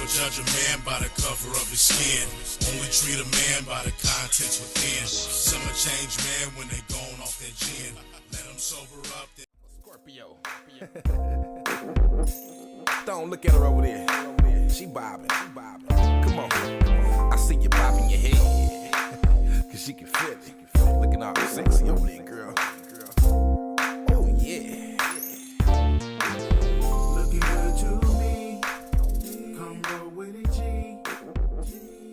judge a man by the cover of his skin. Only treat a man by the contents within. Some will change man when they gone off their gin. Let them sober up. Scorpio. Don't look at her over there. She bobbing. Come on. I see you bobbing your head. Cause she can feel it. Looking all sexy over there, girl. Oh, yeah. Looking good to me. Come go with it, G.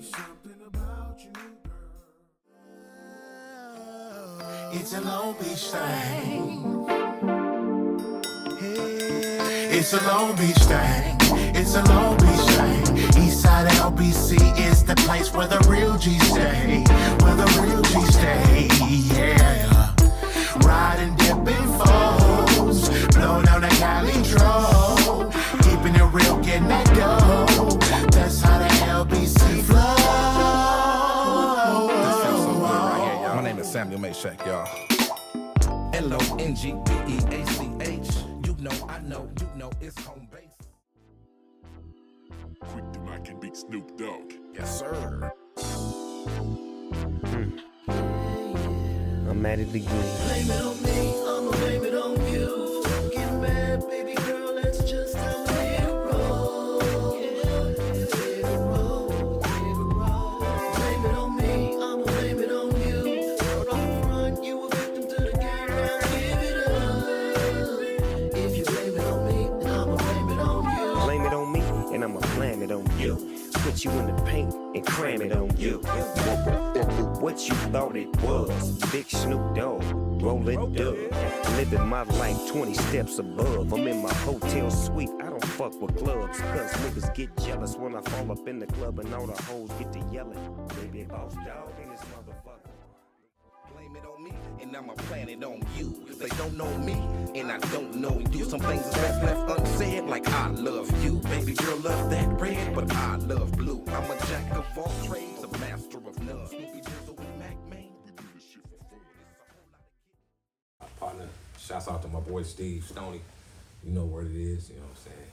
Something about you, girl. It's a Long Beach thing. It's a Long Beach thing. It's a Long Beach thing. Eastside LBC is the place where the real G stay. Where the real G stay, yeah. Riding, dipping foes. Blow down the Cali Dro. Keeping it real, getting that dough. That's how the LBC flows. This feels so good right here, y'all. My name is Samuel MaeShack, y'all. LONGBEACH. I know, you know, it's home base. QuicTaMac and Big Snoop Dogg. Yes, sir. I'm at it again. Blame it on me, I'ma blame it on you. Don't get mad, baby girl, that's just how it rolls. Blame it on me, I'ma blame it on you. Out on front, you a victim to the game, now give it up. If you blame it on me, then I'ma blame it on you. Blame it on me, and I'ma blame it on you. Put you in the paint and cram it on you. What you thought it was? Big Snoop Dogg, rolling dub. Living my life 20 steps above. I'm in my hotel suite, I don't fuck with clubs. Cause niggas get jealous when I fall up in the club and all the hoes get to yelling. Baby, boss dog in this motherfucker. Blame it on me, and I'ma plan it on you. If they don't know me, and I don't know you, some things is best left unsaid, like I love you. Baby girl love that red, but I love blue. I'm a jack of all trades, a master of none. Snoopy Jizzle with Mac, man. We do this shit for fun. It's a whole lot of Partner, shouts out to my boy Steve Stoney. You know what it is, you know what I'm saying?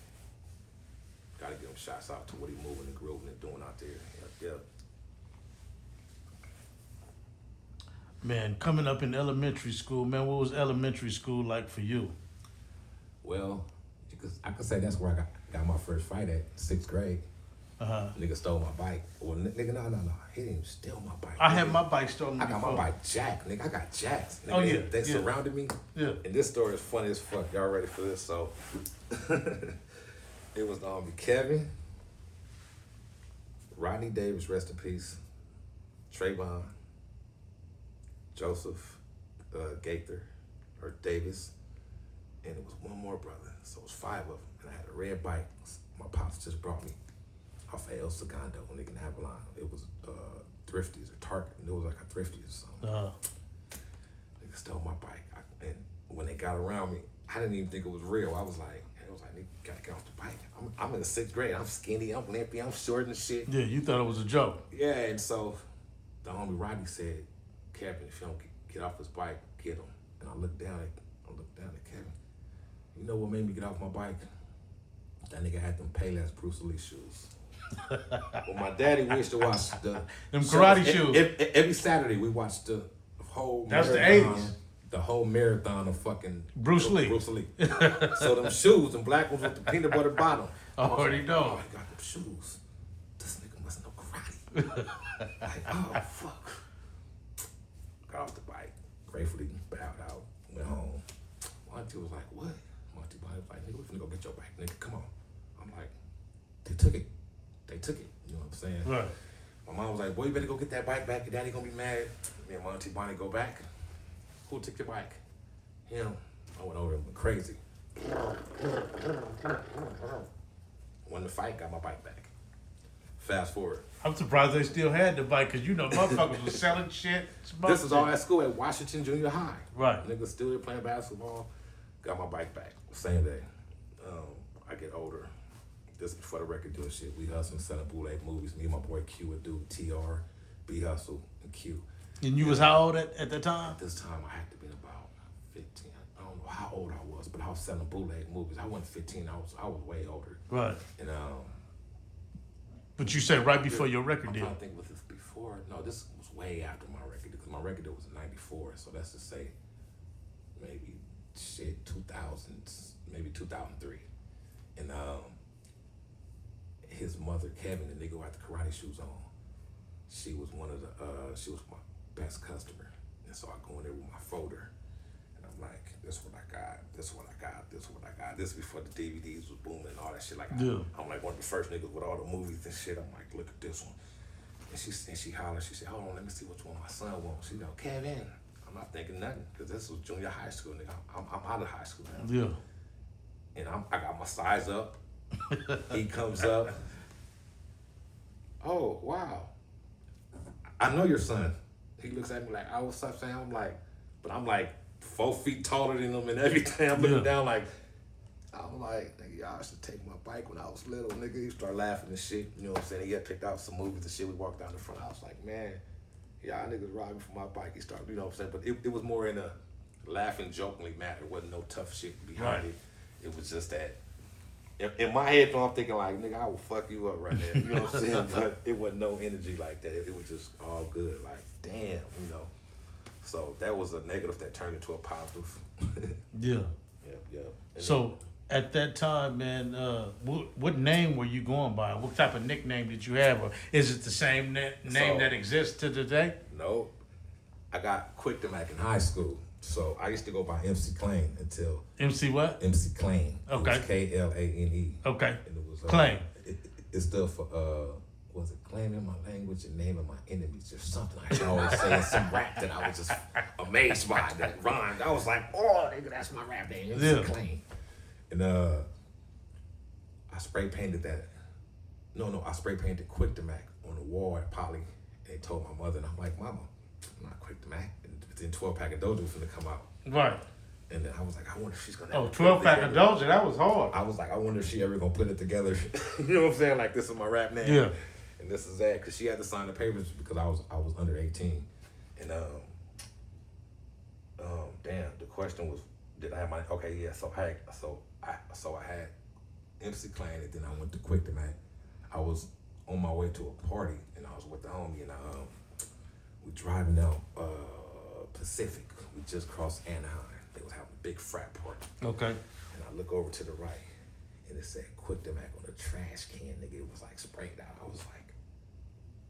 Gotta give him shouts out to what he moving and grooving and doing out there. Yeah. Man, coming up in elementary school, man, what was elementary school like for you? Well, I could say that's where I got my first fight at, 6th grade. Nigga stole my bike. Well, nigga, no. He didn't even steal my bike. I had my bike stolen I got before. my bike jacked, nigga. I got jacked. Nigga, Oh, yeah. They surrounded me. Yeah. And this story is funny as fuck. Y'all ready for this? So, it was Kevin, Rodney Davis, rest in peace, Trayvon, Joseph Gaither, or Davis, and it was one more brother. So it was 5 of them. And I had a red bike. My pops just brought me off of El Segundo, nigga, in Avalon. It was Thrifties or Target. It was like a Thrifties or something. Nigga stole my bike. And when they got around me, I didn't even think it was real. I was like, nigga, you gotta get off the bike. I'm in the 6th grade. I'm skinny, I'm limpy, I'm short and shit. Yeah, you thought it was a joke. Yeah, and so the homie Rodney said, Kevin, if you don't get off his bike, get him. And I looked down at Kevin. You know what made me get off my bike? That nigga had them Payless Bruce Lee shoes. Well, my daddy used to watch them karate shoes. Every Saturday we watched the whole That's marathon, the 80s. The whole marathon of fucking Bruce Lee. So them shoes, them black ones with the peanut butter bottom. I already know. Oh, he got them shoes. This nigga must know karate. Like, oh fuck. Got off the bike, gratefully bowed out, went home. My auntie was like, what? My auntie was like, nigga, we finna go get your bike, nigga, come on. I'm like, they took it, you know what I'm saying? Right. My mom was like, boy, you better go get that bike back, your daddy gonna be mad. Me and my auntie Bonnie go back. Who took your bike? Him. I went over and went crazy. Won the fight, got my bike back. Fast forward. I'm surprised they still had the bike, because you know motherfuckers was selling shit. This is all at school at Washington Junior High. Right. Niggas still there playing basketball. Got my bike back. Same day. I get older. This is before the record doing shit. We hustle, selling bootleg movies. Me and my boy Q would do TR, B Hustle, and Q. And you was how old at the time? This time I had to be about 15. I don't know how old I was, but I was selling bootleg movies. I wasn't 15. I was way older. Right. And But you said right before your record I'm deal. trying to think, was this before? No, this was way after my record deal, because my record deal was in 94, so let's just say maybe 2000s, maybe 2003. And his mother, Kevin, the nigga who had the karate shoes on, she was she was my best customer. And so I go in there with my folder, and I'm like, this is what I got, this is what I got, this is what I got. This is before the DVDs was booming and all that shit. Like, I'm like one of the first niggas with all the movies and shit. I'm like, look at this one. And she hollered, she said, hold on, let me see which one my son wants. She go, Kevin. I'm not thinking nothing, because this was junior high school, nigga. I'm out of high school now. Yeah. And I got my size up. He comes up. Oh, wow. I know your son. He looks at me like, oh, what's up, Sam? I'm like 4 feet taller than him and everything. I'm looking down like, I'm like, nigga, y'all used to take my bike when I was little, nigga. He started laughing and shit. You know what I'm saying? He had picked out some movies and shit. We walked down the front. I was like, man, y'all niggas robbing for my bike. He started, you know what I'm saying? But it was more in a laughing, jokingly manner. There wasn't no tough shit behind it. It was just that. In my head, though, I'm thinking like, nigga, I will fuck you up right now. You know what I'm saying? But it wasn't no energy like that. It was just all good. Like, damn, you know. So that was a negative that turned into a positive. Yeah. Yeah. And so at that time, man, what name were you going by? What type of nickname did you have? Or is it the same name that exists to today? No. I got QuicTaMac in high school. So I used to go by MC Clain until... MC what? MC Clain. Okay. It was Klane. Okay. And it was... Clain. It stood for, was it claiming my language and naming my enemies or something? I could always say some rap that I was just amazed by that rhymed. I was like, oh, nigga, that's my rap name. MC Clain. And I spray painted that. No, I spray painted QuicTaMac on the wall at Poly. And they told my mother, and I'm like, Mama, I'm not QuicTaMac. Then 12-pack of Doja was gonna come out. Right. And then I was like, I wonder if she's gonna... 12-pack of Doja, that was hard. I was like, I wonder if she ever gonna put it together. You know what I'm saying? Like, this is my rap name. Yeah. And this is that, because she had to sign the papers because I was under 18. And damn, the question was, did I have my... Okay, yeah, so I had MC Clain, and then I went to QuicTaMac. I was on my way to a party, and I was with the homie, and we driving down Pacific. We just crossed Anaheim. They was having a big frat party. Okay. And I look over to the right, and it said QuicTaMac on the trash can, nigga. It was like sprayed out. I was like,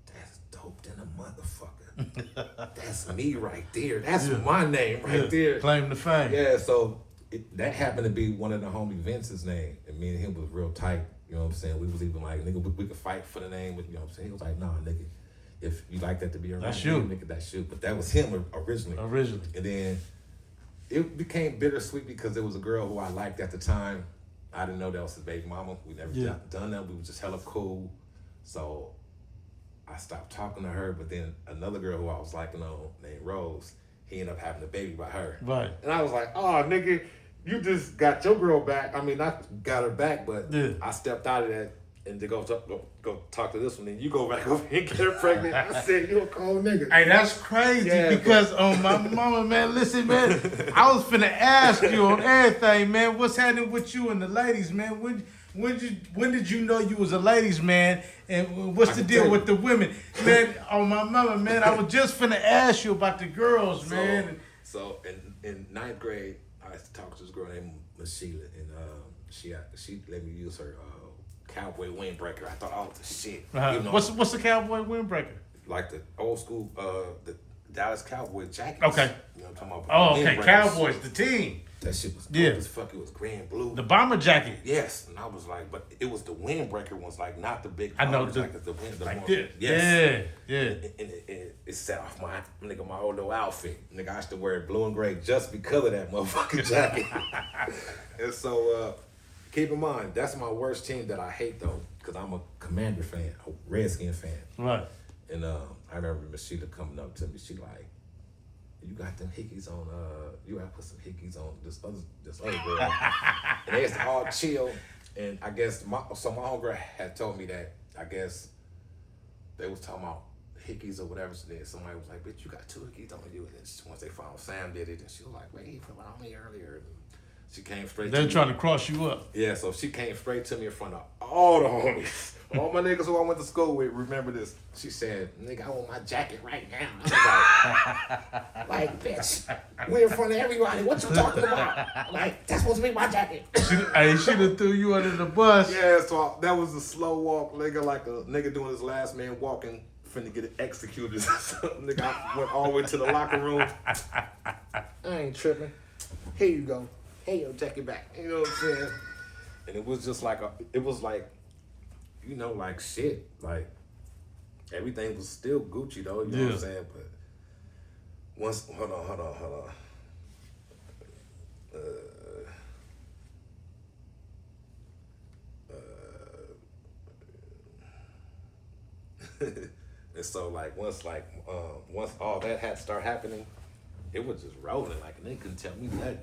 that's dope than a motherfucker. That's me right there. That's my name right there. Claim the fame. Yeah, so that happened to be one of the homie Vince's name, and me and him was real tight. You know what I'm saying? We was even like, nigga, we could fight for the name, but you know what I'm saying? He was like, nah, nigga. If you like that to be around, that's you. Nigga, that's you. But that was him originally. And then it became bittersweet because there was a girl who I liked at the time. I didn't know that was his baby mama. We never done that. We were just hella cool. So I stopped talking to her. But then another girl who I was liking on named Rose, he ended up having a baby by her. Right. And I was like, oh, nigga, you just got your girl back. I mean, I got her back, but I stepped out of that. And to go talk to this one, and you go back over and get her pregnant. I said, you a cold nigga. Hey, that's crazy because my mama, man, listen, man, I was finna ask you on everything, man. What's happening with you and the ladies, man? When did you know you was a ladies man, and what's the deal with the women, man? On my mama, man, I was just finna ask you about the girls, man. So in 9th grade, I used to talk to this girl named Sheila, and she let me use her. Cowboy windbreaker. I thought, oh, the shit. You know, what's the cowboy windbreaker? Like the old school, the Dallas Cowboy jackets. Okay. You know what I'm talking about? Oh, okay. Cowboys, the team. That shit was dope as fuck. It was gray and blue. The bomber jacket. Yes, and I was like, but it was the windbreaker ones, like not the big. I know the wind. Like this. Yes. Yeah. And it set off my old little outfit. Nigga, I used to wear blue and gray just because of that motherfucking jacket. And so. Keep in mind, that's my worst team that I hate, though, because I'm a Commander fan, a Redskin fan. Right. And I remember Miss Sheila coming up to me. She like, you got them hickeys on, you gotta put some hickeys on this other girl. And they used to all chill. And I guess, my homegirl had told me that, I guess, they was talking about hickeys or whatever. So then somebody was like, bitch, you got 2 hickeys on you. And then once they found Sam did it, and she was like, wait, he put it on me earlier. She came straight to me. They're trying to cross you up. Yeah, so she came straight to me in front of all the homies. All my niggas who I went to school with remember this. She said, nigga, I want my jacket right now. I was like, bitch, we're in front of everybody. What you talking about? Like, that's supposed to be my jacket. She done threw you under the bus. Yeah, so that was a slow walk, nigga, like a nigga doing his last man walking, finna get it executed. Nigga, I went all the way to the locker room. I ain't tripping. Here you go. Hey, your jacket back. You know what I'm saying? And it was just like you know, like shit. Like, everything was still Gucci, though. You know what I'm saying? But once, hold on. And so, like, once all that had started happening, it was just rolling. Like, and they couldn't tell me nothing.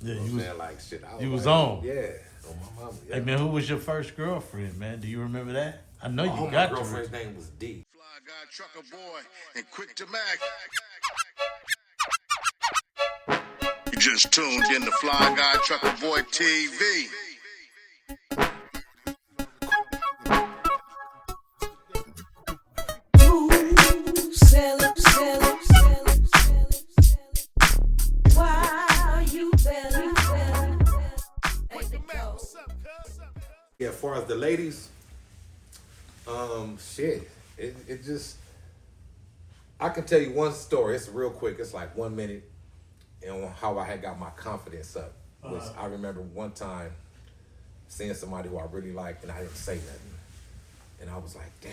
Yeah, you know what I'm saying? Like, shit, I you was like, on. Yeah, on my mama. Yeah. Hey, man, who was your first girlfriend, man? Do you remember that? I know you got my to. girlfriend's name was D. Fly Guy Trucker Boy and QuicTaMac. You just tuned in to Fly Guy Trucker Boy TV. Yeah, as far as the ladies, shit, it just, I can tell you one story. It's real quick. It's like 1 minute, and how I had got my confidence up. Was I remember one time seeing somebody who I really liked, and I didn't say nothing, and I was like, damn.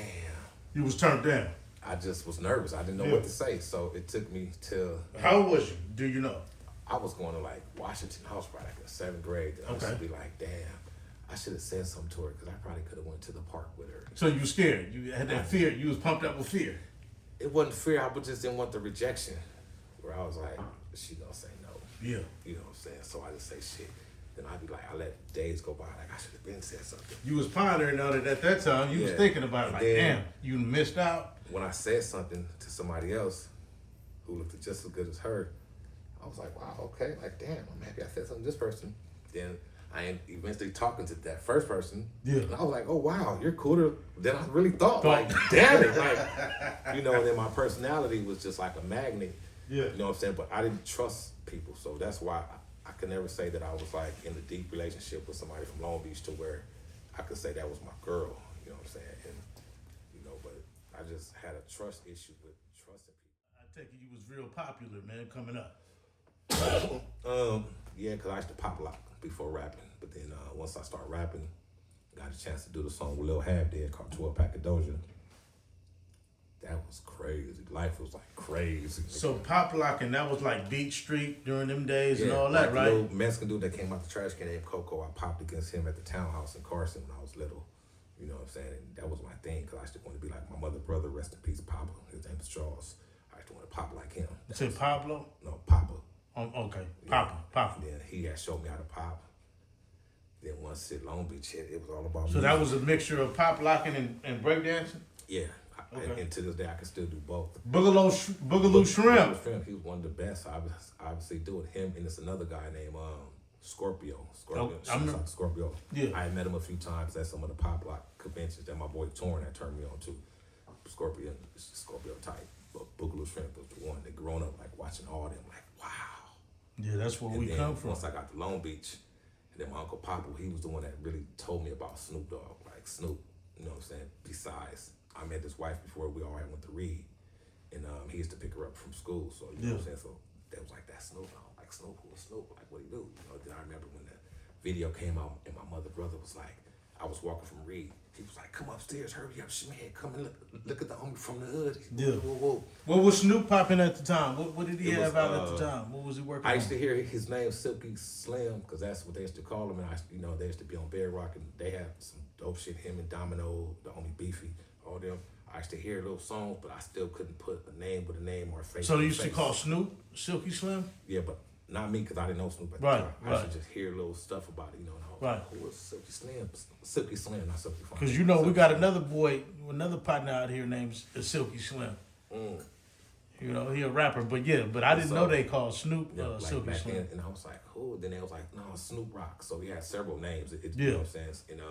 You was turned down. I just was nervous. I didn't know what to say, so it took me till. How old was you? Do you know? I was going to like Washington House probably like in 7th grade. And I used to be like, damn, I should have said something to her because I probably could have went to the park with her. So you scared? You had that fear? You was pumped up with fear? It wasn't fear. I just didn't want the rejection. Where I was like, she gonna say no. Yeah. You know what I'm saying? So I just say shit. Then I'd be like, I let days go by. Like I should have been said something. You was pondering on it at that time. You was thinking about it. Like, damn, you missed out. When I said something to somebody else who looked just as good as her, I was like, wow, okay, like, damn, I'm happy I said something to this person. Then I am eventually talking to that first person. Yeah. And I was like, oh, wow, you're cooler than I really thought. Like, damn it. Like, you know, and then my personality was just like a magnet. Yeah. You know what I'm saying? But I didn't trust people. So that's why I could never say that I was like in a deep relationship with somebody from Long Beach to where I could say that was my girl. You know what I'm saying? And, you know, but I just had a trust issue with trusting people. I take it you was real popular, man, coming up. Yeah, because I used to pop lock before rapping. But then once I started rapping, got a chance to do the song with Lil Half did called 12 Pack of Doja. That was crazy. Life was like crazy. So pop locking, that was like Beach Street during them days and all that, like right? The little Mexican dude that came out the trash can named Coco, I popped against him at the townhouse in Carson when I was little. You know what I'm saying? And that was my thing because I used to want to be like my mother, brother, rest in peace, Papa. His name was Charles. I used to want to pop like him. You say Pablo? No, Papa. Okay, Papa. And then he had showed me how to pop. Then once at Long Beach hit, it was all about So music. that was a mixture of pop locking and breakdancing? Yeah. Okay. And to this day, I can still do both. Boogaloo Shrimp. He was one of the best. I obviously do it. Him and it's another guy named Scorpio. Scorpio. Yeah. I had met him a few times at some of the pop lock conventions that my boy Torn had turned me on to. Scorpio type. But Boogaloo Shrimp was the one that grown up like watching all them like, wow. Yeah, that's where we come from. Once I got to Long Beach, and then my Uncle Papa, he was the one that really told me about Snoop Dogg. Like Snoop, you know what I'm saying? Besides, I met his wife before we all went to Reed, and he used to pick her up from school. So you know what I'm saying. So that was like that Snoop. I was like Snoop, who was Snoop? Like what he do? You know. Then I remember when the video came out, and my brother was like, I was walking from Reed. He was like, "Come upstairs, hurry up, man! Come and look at the homie from the hood." Yeah. Whoa. What was Snoop popping at the time? What did he have out at the time? What was he working on? I used to hear his name Silky Slim because that's what they used to call him, and they used to be on Bedrock, and they had some dope shit. Him and Domino, the homie Beefy, all them. I used to hear little songs, but I still couldn't put a name with a name or a face. So they used to call Snoop Silky Slim? Yeah, but not me because I didn't know Snoop at the time. I used to just hear little stuff about it, you know. Who was Silky Slim? Silky Slim, not Silky Fun. Because you know we got another partner out here named Silky Slim. You know, he a rapper, but I didn't know they called Snoop Silky Slim. Then, and I was like, who? Then they was like, no, Snoop Rock. So we had several names. You know what I'm saying? And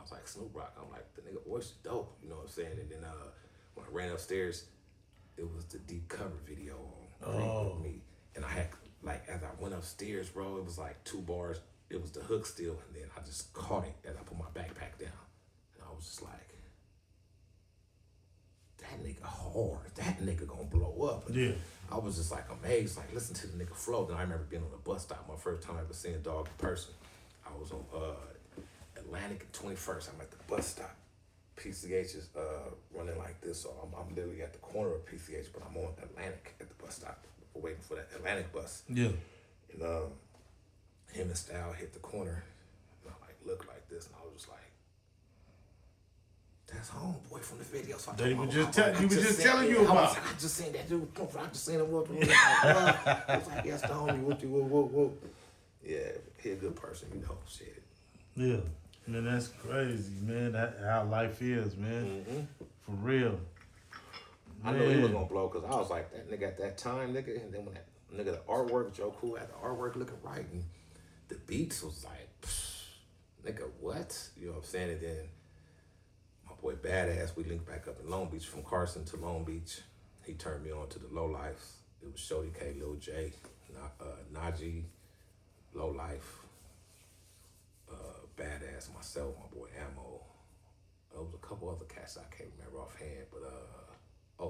was like, Snoop Rock. I'm like, the nigga voice is dope, you know what I'm saying? And then when I ran upstairs, it was the deep cover video on Creep with me. And I had, like, as I went upstairs, bro, it was like 2 bars. It was the hook still, and then I just caught it as I put my backpack down. And I was just like, that nigga hard. That nigga gonna blow up. And I was just like amazed, like listen to the nigga flow. Then I remember being on the bus stop, my first time ever seeing Dog in person. I was on Atlantic and 21st. I'm at the bus stop. PCH is running like this, so I'm literally at the corner of PCH, but I'm on Atlantic at the bus stop, waiting for that Atlantic bus. Yeah. And him and Style hit the corner, and I like looked like this, and I was just like, "That's homeboy from the video." So he was just telling you about. I just seen that dude. I just seen him. I was like, "Yes, the homie." Whoop. Yeah, he a good person, you know. Shit. Yeah, man, that's crazy, man. That how life is, man. For real. I knew he was gonna blow because I was like that nigga at that time, nigga. And then when that nigga, the artwork, Joe Cool had the artwork looking right, and the beats was like, nigga, what? You know what I'm saying? And then my boy Badass, we linked back up in Long Beach from Carson to Long Beach. He turned me on to the Low Lifes. It was Shorty K, Lil J, Najee, Low Life, Badass, myself, my boy Ammo. There was a couple other cats I can't remember offhand, but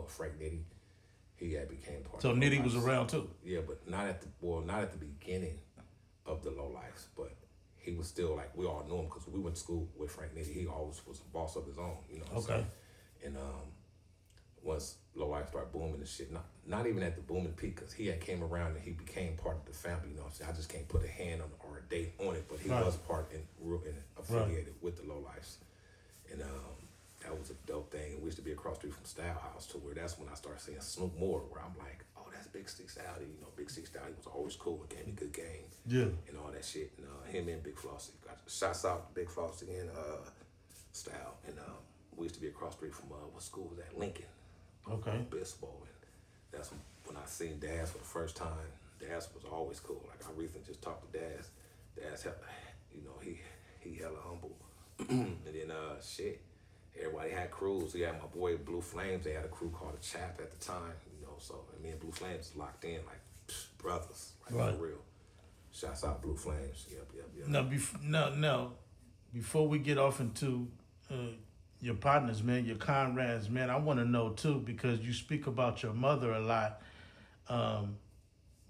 Frank Nitty, he had became part. So of Nitty was around too. Yeah, but not at the beginning of the Low Lifes, but he was still like, we all knew him because we went to school with Frank Nitty. He always was a boss of his own, you know. Okay. And once Low Life started booming and shit, not even at the booming peak, because he had came around and he became part of the family, you know what I'm saying? I just can't put a hand on or a date on it, but he was part and affiliated with the Low Lifes. And that was a dope thing. And we used to be across the street from Style House, to where that's when I started seeing Snoop more, where I'm like, oh, that's Big Six Style. You know, Big Six Style, he was always cool. It gave me good game. Yeah. And all that shit. And him and Big Flossy. Shouts out to Big Flossy and Style. And we used to be across the street from, what school was that? Lincoln. Okay. Bispo. And that's when I seen Daz for the first time. Daz was always cool. Like, I recently just talked to Daz. Daz, you know, he hella humble. And then, shit. Everybody had crews. We had my boy Blue Flames. They had a crew called the Chap at the time, you know. So me and Blue Flames locked in like brothers, like for real. Shouts out Blue Flames. Yep. Now, before we get off into your partners, man, your comrades, man, I want to know too, because you speak about your mother a lot.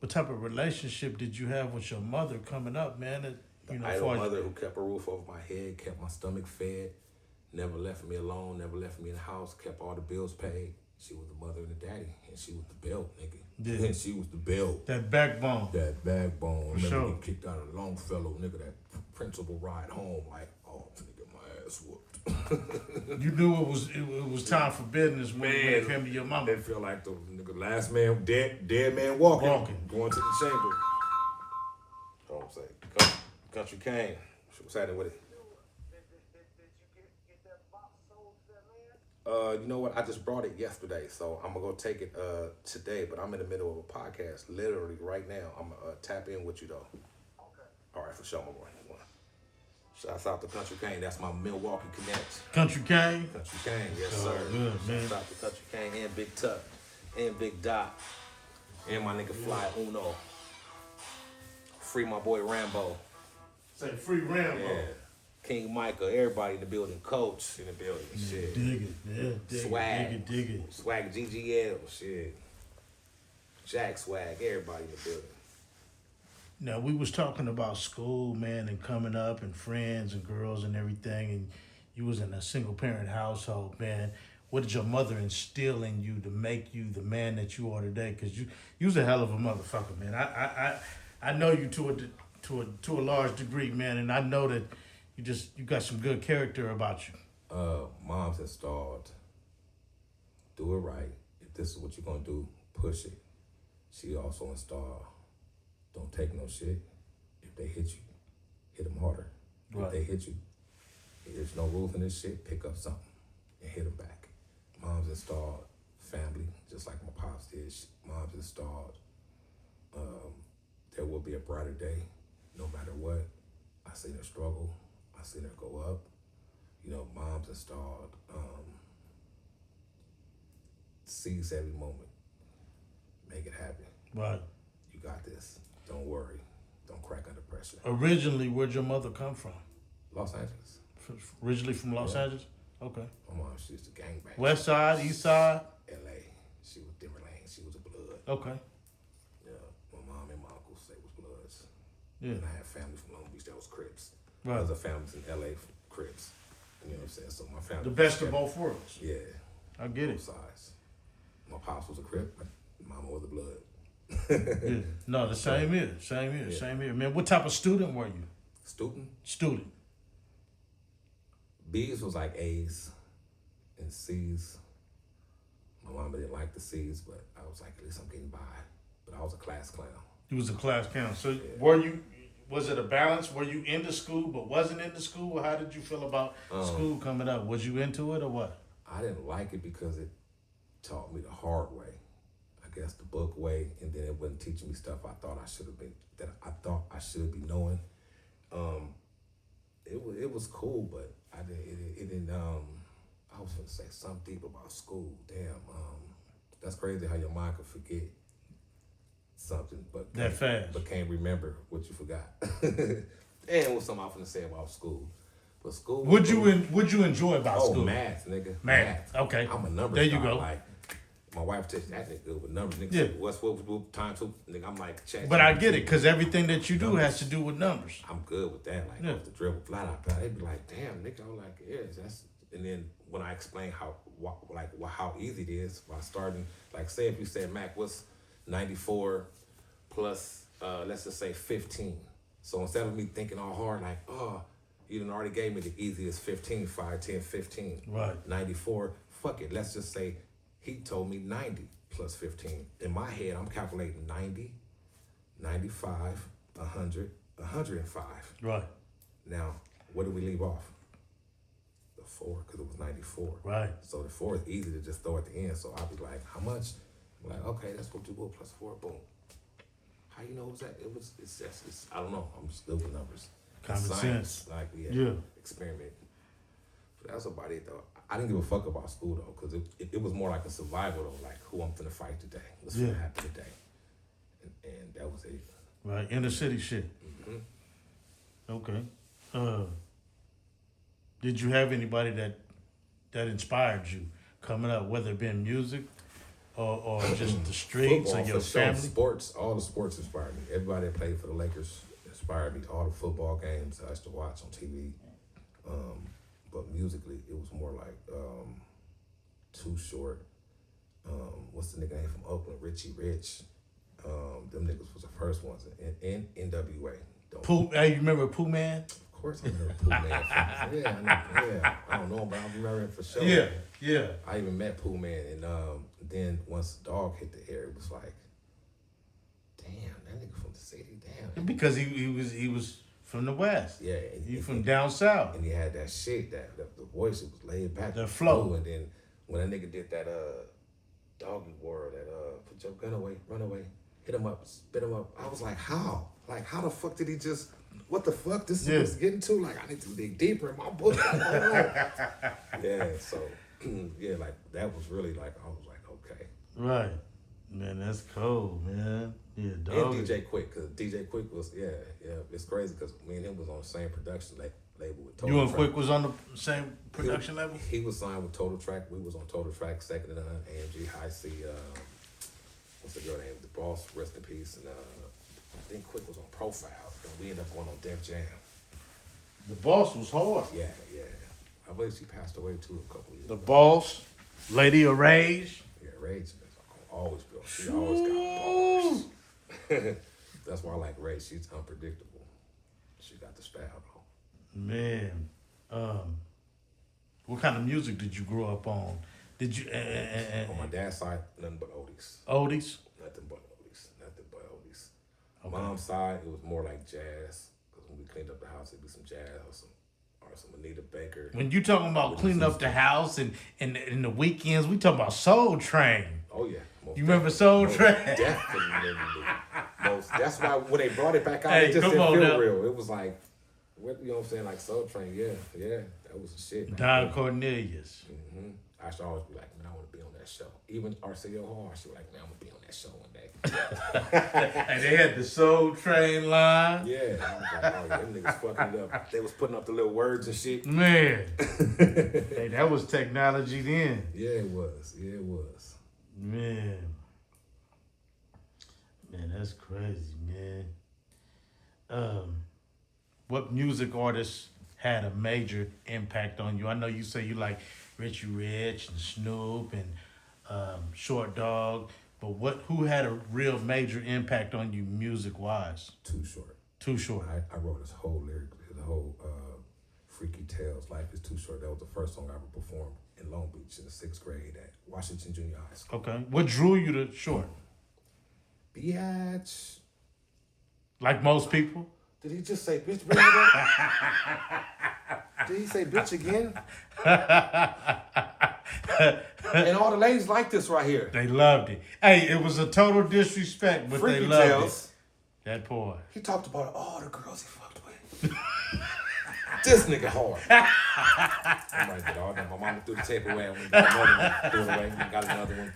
What type of relationship did you have with your mother coming up, man? I had a mother who kept a roof over my head, kept my stomach fed. Never left me alone, never left me in the house, kept all the bills paid. She was the mother and the daddy, and she was the belt, nigga. Yeah. And she was the belt. That backbone. That backbone. For sure. Get kicked out of Longfellow, nigga, that principal ride home, like, oh, nigga, my ass whooped. You knew it was time for business when it came to your mama. They feel like the nigga last man, dead man walking, going to the chamber. Oh, I'm saying, Country Kane, what's happening with it? You know what? I just brought it yesterday, so I'm gonna go take it today. But I'm in the middle of a podcast, literally right now. I'm gonna tap in with you though. Okay. All right, for sure, my boy. Shouts out to Country Kane. That's my Milwaukee connect. Country Kane. Country Kane, yes sir. Good, man. Shouts out to Country Kane and Big Tuck and Big Dot and my nigga Fly Uno. Free my boy Rambo. Say free Rambo. Yeah. King Micah, everybody in the building, Coach in the building, shit. Dig it, Swag. Dig it. Swag GGL, shit. Jack Swag, everybody in the building. Now, we was talking about school, man, and coming up and friends and girls and everything, and you was in a single-parent household, man. What did your mother instill in you to make you the man that you are today? Because you was a hell of a motherfucker, man. I know you to a large degree, man, and I know that you got some good character about you. Mom's installed, do it right. If this is what you're gonna do, push it. She also installed, don't take no shit. If they hit you, hit them harder. Right. If they hit you, there's no rules in this shit, pick up something and hit them back. Mom's installed family, just like my pops did. Mom's installed, there will be a brighter day, no matter what. I seen her struggle. I seen her go up. You know, mom's installed seize every moment. Make it happen. Right. You got this. Don't worry. Don't crack under pressure. Originally, where'd your mother come from? Los Angeles. Originally from Los Angeles? Okay. My mom, she used to gangbang. West side, east side? L.A. She was different lanes. She was a blood. Okay. Yeah. My mom and my uncles, they was bloods. Yeah. And I had family from Long Beach that was Crips. Right. Other families in L.A. Crips. You know what I'm saying? So my family. The best of both worlds. Yeah. I get it. Both sides. My pops was a Crip. My mama was a blood. Yeah. No, the same here. Same here. Yeah. Same here. Man, what type of student were you? Student? Student. B's was like A's and C's. My mama didn't like the C's, but I was like, at least I'm getting by. But I was a class clown. You was a class clown. So were you, was it a balance? Were you into school but wasn't into school? How did you feel about school coming up? Was you into it or what? I didn't like it because it taught me the hard way. I guess the book way, and then it wasn't teaching me stuff I thought I should have been, that I thought I should be knowing. It was cool, but it didn't, I was gonna say something deep about school. Damn, that's crazy how your mind can forget something, but That fast. but can't remember what you forgot. And it was something I was gonna say about school. But school. What'd you enjoy about school? Math, nigga. Math. Okay. I'm a numbers There you guy. go. Like, my wife said that nigga good with numbers. Nigga Yeah. said, what time to? Nigga, I'm like, chat. But I get it, because everything that you do has to do with numbers. I'm good with that. Like, Yeah. off the dribble, flat out. They'd be like, damn, nigga. I'm like, yeah, that's. And then when I explain how easy it is by starting, like, say if you said, Mac, what's 94 plus, let's just say 15. So instead of me thinking all hard, like, oh, you done already gave me the easiest 15, 5, 10, 15. Right. 94, fuck it. Let's just say he told me 90 plus 15. In my head, I'm calculating 90, 95, 100, 105. Right. Now, what did we leave off? The 4, because it was 94. Right. So the 4 is easy to just throw at the end. So I'll be like, how much? I'm like, okay, that's 54 plus 4, boom. How you know it was that? It's I don't know. I'm just good with numbers. Common Science, sense. like, Yeah. experiment. But that's about it, though. I didn't give a fuck about school, though, because it was more like a survival, though, like who I'm finna fight today. What's Yeah. finna happen today? And that was it. Right. Inner city shit. Mm-hmm. Okay. Did you have anybody that inspired you coming up, whether it been music or just the streets Football, or your for sure. family? Sports, all the sports inspired me. Everybody that played for the Lakers inspired me. All the football games I used to watch on TV. But musically, it was more like Too Short. What's the nigga name from Oakland? Richie Rich. Them niggas was the first ones. And NWA. Pooh, hey, you remember Pooh Man? Of course I remember Pooh Man. Yeah. I don't know him, but I remember him for sure. Yeah. I even met Pooh Man, and then once the dog hit the air, it was like, damn, that nigga from the city, damn. Because he was from the West. Yeah, He from down south. and he had that shit, that the voice, it was laid back, The flow. And then when that nigga did that doggy word, that put your gun away, run away, hit him up, spit him up, I was like, how? Like, how the fuck did he just? What the fuck this is getting to? Like, I need to dig deeper in my book. Yeah, so yeah, like that was really like, I was like, okay. Right. Man, that's cold, man. Yeah, dog. And DJ Quick, because DJ Quick was, yeah, it's crazy because me and him was on the same production label with Total You and Track. Quick was on the same production level? He was signed with Total Track. We was on Total Track, second to none. AMG, High C, what's the girl name? The Boss, rest in peace. And I think Quick was on Profile. And we ended up going on Def Jam. The Boss was hard. Yeah. I believe she passed away too a couple years The ago. Boss, Lady of Rage. Yeah, Rage is always built. She always got bars. That's why I like Rage. She's unpredictable. She got the style though. Man, what kind of music did you grow up on? Did you On my dad's side, nothing but oldies. oldies? Nothing but oldies. Okay. Mom's side, it was more like jazz. Because when we cleaned up the house, it'd be some jazz or some Anita Baker. When you talking about cleaning up the house and the weekends, we talking about Soul Train. Oh yeah. You remember Soul Train? Definitely. That's why when they brought it back out, Hey, it just come didn't on feel now. real. It was like What, you know what I'm saying? Like Soul Train, yeah, that was the shit. Don Cornelius. Mm-hmm. I should always be like, man, I want to be on that show. Even Arsenio Hall, I should be like, man, I'm gonna be on that show one day. And they had the Soul Train line. Yeah, I was like, oh yeah, them niggas fucking it up. They was putting up the little words and shit. Man, hey, that was technology then. Yeah, it was. Man, that's crazy, man. What music artists had a major impact on you? I know you say you like Richie Rich and Snoop and Short Dog, but who had a real major impact on you music wise? Too Short. Too Short. I wrote his whole lyric, his whole Freaky Tales, Life is Too Short. That was the first song I ever performed in Long Beach in the 6th grade at Washington Junior High School. Okay. What drew you to Short? Biatch. Like most people? Did he just say bitch? Bring it up? Did he say bitch again? And all the ladies like this right here. They loved it. Hey, it was a total disrespect, but Freaky they loved Tales. it. That boy. He talked about all the girls he fucked with. This nigga hard. I'm like, dog, my mama threw the tape away and we got another one. Threw it away. We got another one.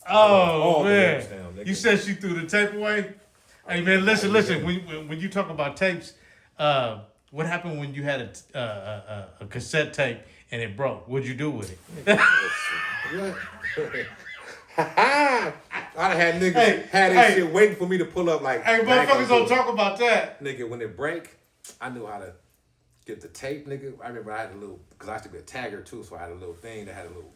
Oh, man. Down, You said she threw the tape away? Hey, man, listen. When you talk about tapes, what happened when you had a cassette tape and it broke? What'd you do with it? What? I done had niggas had this shit waiting for me to pull up like. Hey, motherfuckers don't talk about that. Nigga, when it break, I knew how to get the tape, nigga. I remember I had a little, because I used to be a tagger too, so I had a little thing that had a little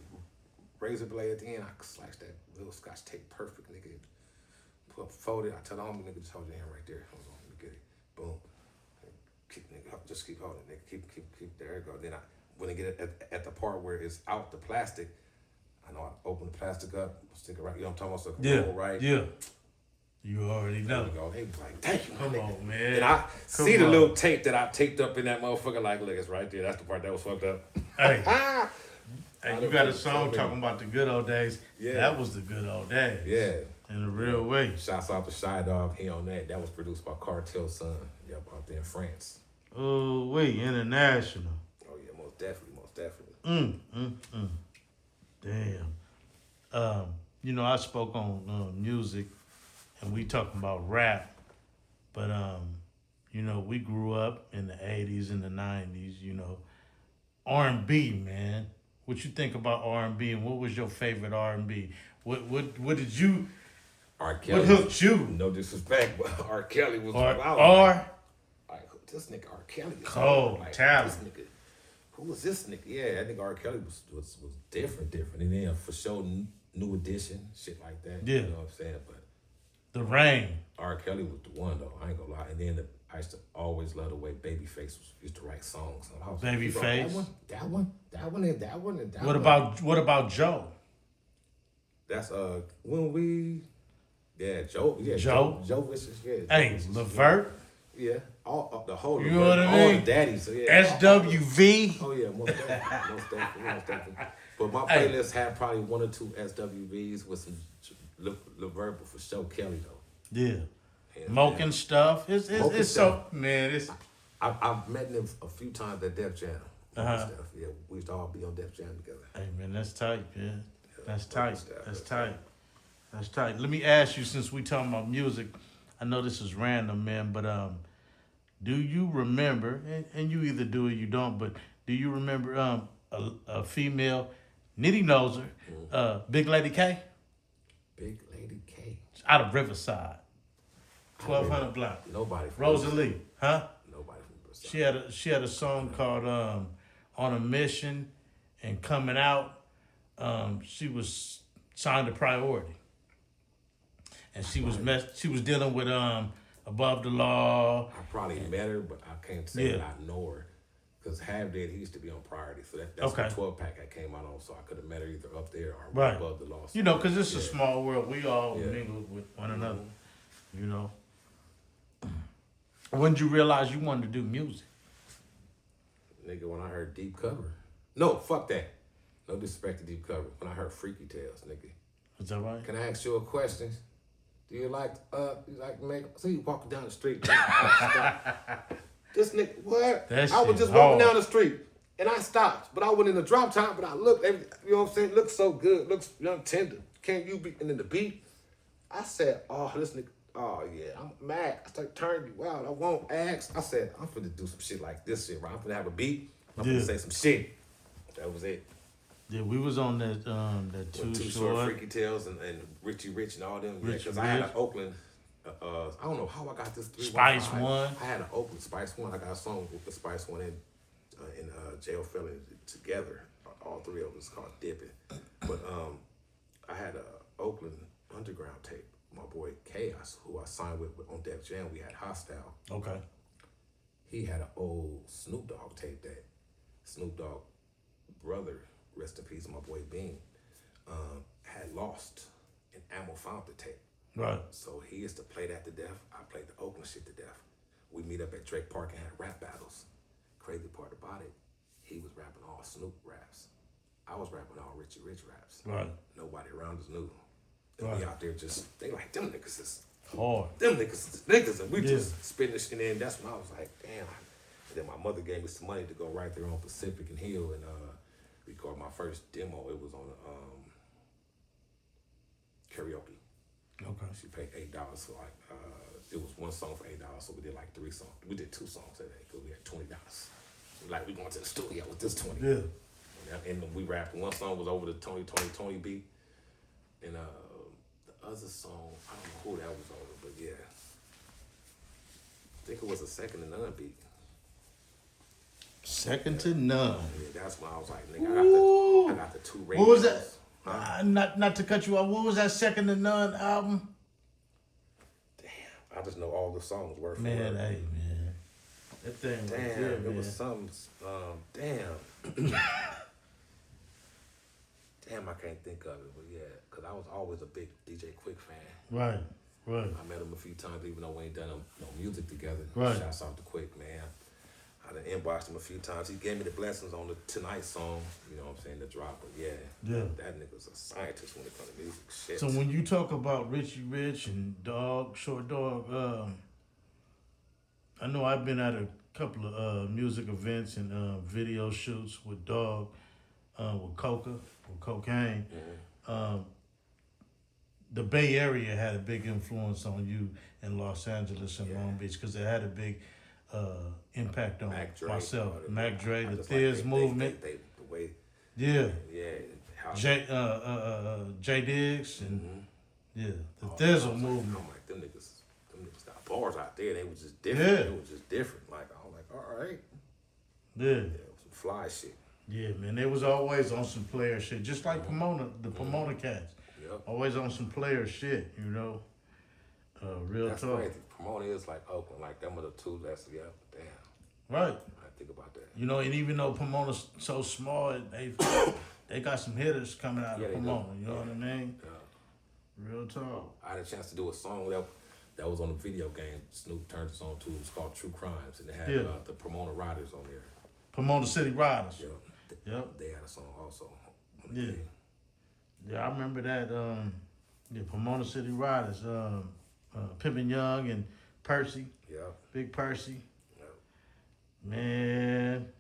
razor blade at the end. I could slice that little scotch tape perfect, nigga. Fold it. I tell the homie, nigga, just hold your hand right there. Hold on, let me get it. Boom. Keep, nigga, just keep holding it, nigga. Keep. There you go. Then when I get it at the part where it's out the plastic, I know I open the plastic up, stick it right. You know what I'm talking about? So it can roll right. Yeah. You already know. There we go. They was like, thank you, Come nigga. on, man. And I see the little tape that I taped up in that motherfucker. Like, look, it's right there. That's the part that was fucked up. Hey. Hey, you got a song talking about the good old days. Yeah. That was the good old days. Yeah. In a real way. Shouts out to Shy Dog. He on that. That was produced by Cartel's son. Yep, out there in France. Oh, wait, international. Oh, yeah, most definitely. Damn. You know, I spoke on music, and we talking about rap, but, you know, we grew up in the 80s and the 90s, you know. R&B, man. What you think about R&B, and what was your favorite R&B? What did you... R. Kelly. What hooked you? No disrespect, but R. Kelly was Like, this nigga R. Kelly. Cold talent. This nigga, who was this nigga? Yeah, that nigga R. Kelly was different. And then for sure, New Edition, shit like that. Yeah. You know what I'm saying? But The Rain. R. Kelly was the one though. I ain't gonna lie. And then I used to always love the way Babyface used to write songs. And I was like, Babyface. that one, and that one. What about Joe? That's when we. Yeah, Joe. Yeah, Joe Vicious. Yeah. Hey, Vicious, Levert. Yeah, all the whole. You know what I all mean? the daddies. So yeah. SWV. Oh yeah, most definitely. But my playlist had probably 1 or 2 SWVs with some Levert, but for sure Kelly though. Yeah. And, Moking stuff. It's so stuff. man. It's I've met them a few times at Def Jam. Stuff. Yeah, we used to all be on Def Jam together. hey man, that's tight, man. That's Yeah, tight. stuff. That's tight. That's tight. Let me ask you, since we talking about music, I know this is random, man, but do you remember? And you either do or you don't, but do you remember a female nitty noser, Big Lady K? Big Lady K. Out of Riverside, 1200 block. Nobody. From Rosalie, huh? Nobody from Riverside. She had a song called "On a Mission," and coming out, she was signed to Priority, and she was dealing with Above the Law. I probably met her, but I can't say that I know her. Because Half Dead, he used to be on Priority. So that's Okay. the 12-pack I came out on. So I could have met her either up there or Right. Above the Law. So You know, because it's a small world. We all Yeah. mingle with one another, you know. When did you realize you wanted to do music? Nigga, when I heard Deep Cover. No, fuck that. No disrespect to Deep Cover. When I heard Freaky Tales, nigga. Is that right? Can I ask you a question? Do you like make, see you walking down the street. This This nigga, what? That I was shit just walking hard. down the street and I stopped, but I went in the drop top, but I looked, you know what I'm saying? Looks so good, looks young tender. Can't you be? And then the beat, I said, oh, this nigga, oh yeah, I'm mad. I started turning you out. I won't ask. I said, I'm finna do some shit like this shit, right? I'm finna have a beat. I'm finna say some shit. That was it. Yeah, we was on that Too Short. Freaky Tales and Richie Rich and all them. Richie Because I had Rich. an Oakland. I don't know how I got this 315. Spice One. I had an Oakland Spice One. I got a song with the Spice One and Jail Felon together. All three of us called Dipping. But I had a Oakland Underground tape. My boy Chaos, who I signed with on Def Jam, we had Hostile. Okay. He had an old Snoop Dogg tape that Snoop Dogg brother, rest in peace, my boy Bean, had lost, and Ammo found the tape. Right. So he used to play that to death. I played the Oakland shit to death. We meet up at Drake Park and had rap battles. Crazy part about it, he was rapping all Snoop raps. I was rapping all Richie Rich raps. Right. Nobody around us knew. And Right. we out there just, they like, them niggas is Hard. them niggas is niggas. And we Yeah. just spitting this shit in. That's when I was like, damn. And then my mother gave me some money to go right there on Pacific and Hill and record my first demo. It was on karaoke. Okay. She paid $8 for like, it was one song for $8, so we did like 3 songs. We did 2 songs that day because we had $20. Like, we going to the studio with this 20. Yeah. And we rapped. One song was over the Tony beat. And the other song, I don't know who that was over, but yeah. I think it was a Second to None beat. Second to none. Yeah, that's when I was like, nigga, I got the 2 radios. What was that? Huh? Not to cut you off. What was that Second to None album? Damn, I just know all the songs word for Man, word. hey man, that thing was Damn, good, it man. was some, damn. Damn, I can't think of it, but yeah, because I was always a big DJ Quick fan. Right. I met him a few times, even though we ain't done no music together. Right. Shouts out to Quick, man. I done inboxed him a few times. He gave me the blessings on the Tonight song, you know what I'm saying, the drop. But yeah, that nigga's a scientist when it comes to music. Shit. So when you talk about Richie Rich and Short Dog, I know I've been at a couple of music events and video shoots with Dog, with cocaine. Mm-hmm. The Bay Area had a big influence on you in Los Angeles and Long Beach because it had a big impact on myself. Mac Dre, the Thiz movement. The way, yeah. How J Diggs and the Thizzle movement. I'm like, them niggas got bars out there. They was just different. Yeah. It was just different. Like, I was like, all right. Yeah. Some fly shit. Yeah, man. They was always on some player shit. Just like the Pomona cats. Yep. Always on some player shit, you know. Real That's talk. crazy. Pomona is like Oakland. Like, them are the 2 that's, yeah, damn. Right. I think about that. You know, and even though Pomona's so small, they got some hitters coming out of Pomona. You know what I mean? Yeah. Real talk. I had a chance to do a song that was on a video game Snoop turned us on to. It was called True Crimes, and it had the Pomona Riders on there. Pomona City Riders. Yep. They had a song also. On the Yeah. game. Yeah, I remember that. Pomona City Riders. Pippin Young and Percy. Yep. Big Percy. Yep. Man.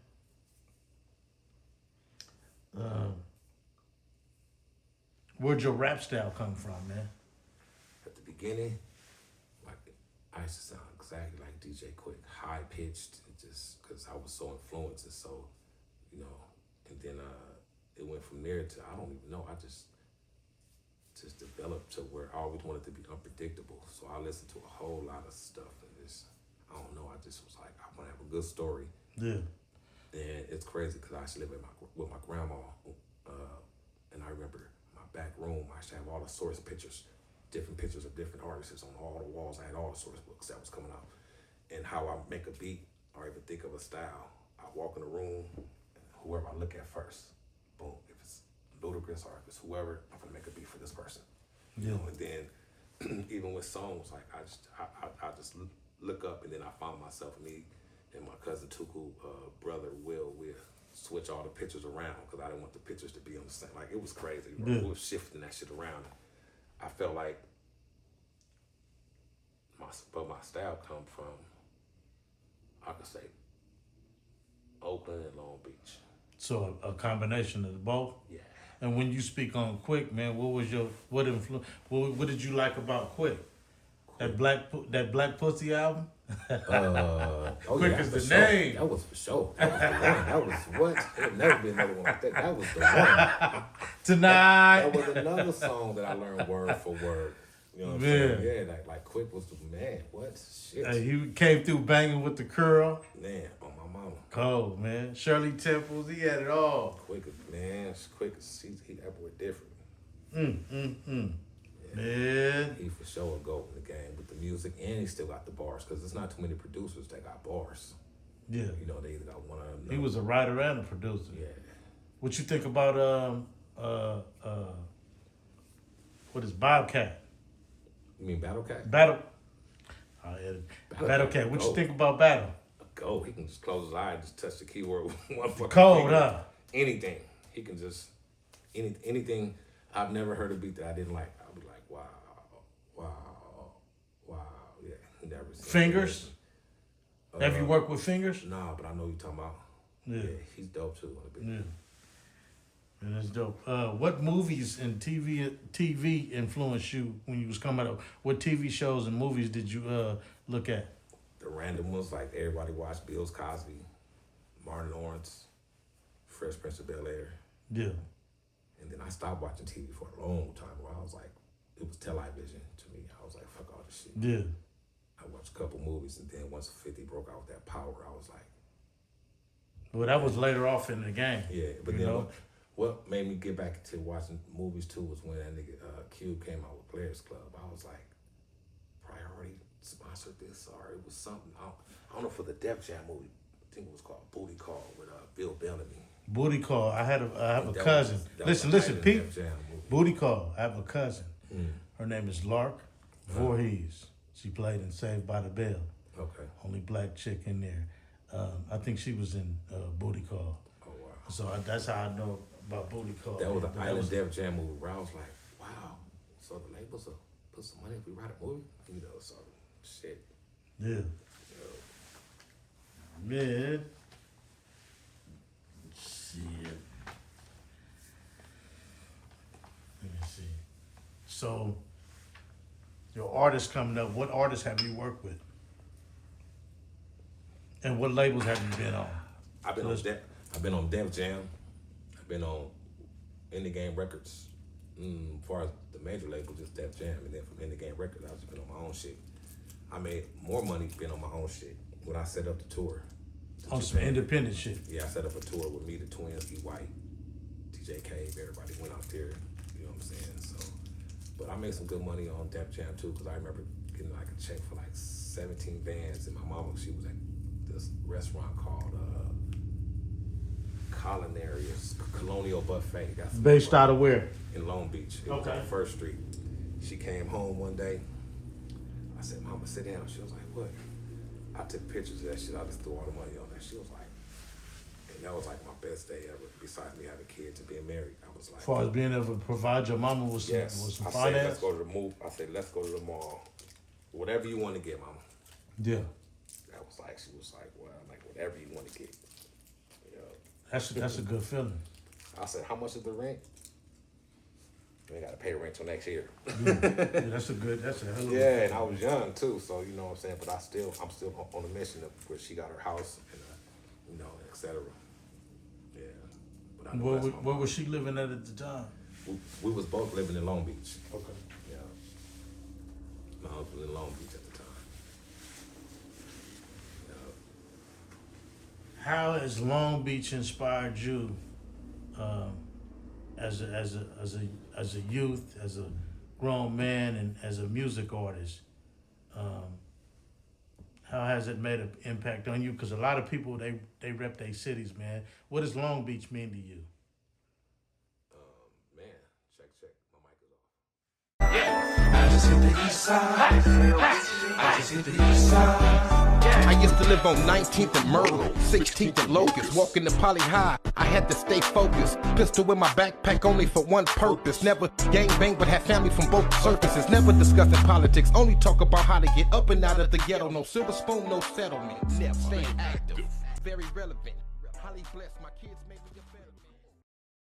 Where'd your rap style come from, man? At the beginning, like, I used to sound exactly like DJ Quick, high pitched, just because I was so influenced and so, you know, and then it went from there to, I don't even know, I just developed to where I always wanted to be unpredictable. So I listened to a whole lot of stuff and just, I don't know, I just was like, I want to have a good story. Yeah. And it's crazy because I actually live with my grandma, and I remember my back room, I used to have all the source pictures, different pictures of different artists on all the walls. I had all the source books that was coming out. And how I make a beat or even think of a style, I walk in the room, and whoever I look at first, boom, if it's Ludacris or if it's whoever, I'm gonna make a beat for this person. Yeah. You know, and then even with songs, like I just look up and then I found myself, me and my cousin Tuku, brother Will, we switch all the pictures around because I didn't want the pictures to be on the same. Like, it was crazy. Yeah. We were shifting that shit around. I felt like my style come from, I could say, Oakland and Long Beach. So a combination of the both. Yeah. And when you speak on Quick, man, what did you like about Quick? That black pussy album. Quick is the name. That was for sure. That was the one. That was what? There'll never be another one like that. That was the one. Tonight. That was another song that I learned word for word. You know what I'm saying? Yeah, like Quick was the man. What? Shit. He came through banging with the curl. Man, on my mama. Cold, man. Shirley Temples, he had it all. Quick, man. Quick, he that boy different. Man. He for sure a GOAT in the game with the music, and he still got the bars, because there's not too many producers that got bars. Yeah. You know, they either got one of them. He was a writer and a producer. Yeah. What you think about what is Bobcat? You mean Battle Cat? Battle Cat. What you think about Battle? Go. He can just close his eye and just touch the keyboard with one fucking Cold, finger. huh? Anything. He can just anything. I've never heard a beat that I didn't like. I'll be like, wow. Yeah, he never seen Fingers? Have you worked with Fingers? Nah, but I know you're talking about. Yeah. He's dope too. On the beat. Yeah. And that's dope. What movies and TV influenced you when you was coming up? What TV shows and movies did you look at? The random ones, like everybody watched Bill Cosby, Martin Lawrence, Fresh Prince of Bel-Air. Yeah. And then I stopped watching TV for a long time where I was like, it was television to me. I was like, fuck all this shit. Yeah. I watched a couple movies, and then once 50 broke out with that power, I was like... Well, that was later off in the game. Yeah, but then what made me get back to watching movies too was when that nigga Cube came out with Players Club. I was like, Priority sponsored this, or it was something. I don't know, for the Def Jam movie. I think it was called Booty Call with Bill Bellamy. Booty Call. I have a cousin. Listen, Pete. Booty Call. I have a cousin. Her name is Lark Voorhees. She played in Saved by the Bell. Okay. Only black chick in there. I think she was in Booty Call. Oh wow. So that's how I know about Booty Call. That was an Island Def Jam movie where I was like, wow. So the labels will put some money if we write a movie, you know? So shit. Yeah. Man. Shit. Let me see. So, your artists coming up, what artists have you worked with? And what labels have you been on? I've been on Def Jam. I've been on Indie Game Records. As far as the major label, just Def Jam, and then from Indie Game Records, I've just been on my own shit. I made more money being on my own shit when I set up the tour. On some independent shit. Yeah, I set up a tour with me, the twins, E. White, TJ Cave, everybody went out there. You know what I'm saying? So, but I made some good money on Def Jam too, because I remember getting like a check for like 17 bands, and my mama, she was at this restaurant called Culinarius Colonial Buffet. Based out of where? In Long Beach. It was on First Street. She came home one day. I said, Mama, sit down. She was like, what? I took pictures of that shit. I just threw all the money on that. She was like, and that was like my best day ever, besides me having kids and being married. I was like, as far as being able to provide your mama with some, I finance? said, let's go to the move. I said, let's go to the mall. Whatever you want to get, Mama. Yeah. That was like, she was like, well, like whatever you want to get. You know. That's a good feeling. I said, how much is the rent? We got to pay the rent till next year. Yeah, that's a hell of Yeah, and I was young too, so you know what I'm saying. But I'm still on a mission of where she got her house and you know, etc. Yeah. But I know where was she living at the time? We was both living in Long Beach. Okay. Yeah. My house was in Long Beach at the time. Yeah. How has Long Beach inspired you as a youth, as a grown man, and as a music artist? How has it made an impact on you? Because a lot of people, they rep their cities, man. What does Long Beach mean to you? Man, check. My mic is off. I just hit the east side. I just hit the east side. I used to live on 19th and Myrtle, 16th and Locust, walking to Poly High. I had to stay focused. Pistol in my backpack only for one purpose. Never gangbang, but had family from both surfaces. Never discussing politics, only talk about how to get up and out of the ghetto. No silver spoon, no settlement. Never staying active, very relevant. Highly blessed, my kids made me a better man.